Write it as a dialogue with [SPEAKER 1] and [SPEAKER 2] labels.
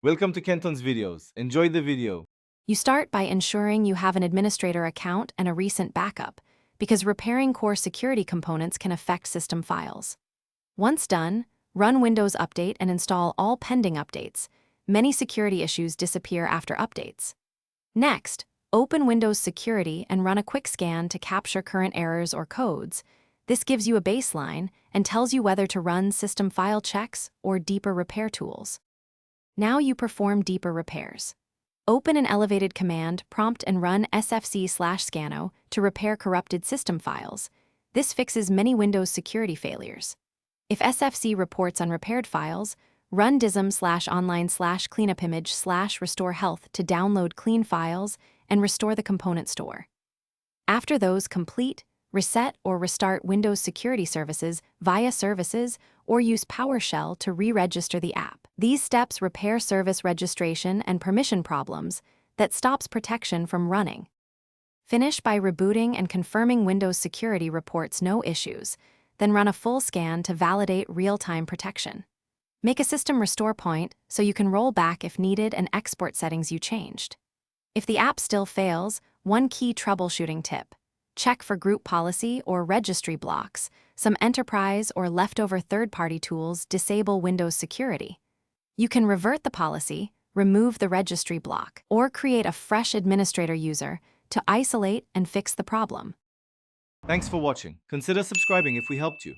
[SPEAKER 1] Welcome to Kenton's videos. Enjoy the video.
[SPEAKER 2] You start by ensuring you have an administrator account and a recent backup, because repairing core security components can affect system files. Once done, run Windows Update and install all pending updates. Many security issues disappear after updates. Next, open Windows Security and run a quick scan to capture current errors or codes. This gives you a baseline and tells you whether to run system file checks or deeper repair tools. Now you perform deeper repairs. Open an elevated command prompt and run sfc/scano to repair corrupted system files. This fixes many Windows security failures. If SFC reports unrepaired files, run dism/online/cleanupimage/restore health to download clean files and restore the component store. After those complete, reset or restart Windows security services via services or use PowerShell to re-register the app. These steps repair service registration and permission problems that stops protection from running. Finish by rebooting and confirming Windows security reports no issues, then run a full scan to validate real-time protection. Make a system restore point so you can roll back if needed and export settings you changed. If the app still fails, one key troubleshooting tip: check for group policy or registry blocks. Some enterprise or leftover third-party tools disable Windows security. You can revert the policy, remove the registry block, or create a fresh administrator user to isolate and fix the problem.
[SPEAKER 1] Thanks for watching. Consider subscribing if we helped you.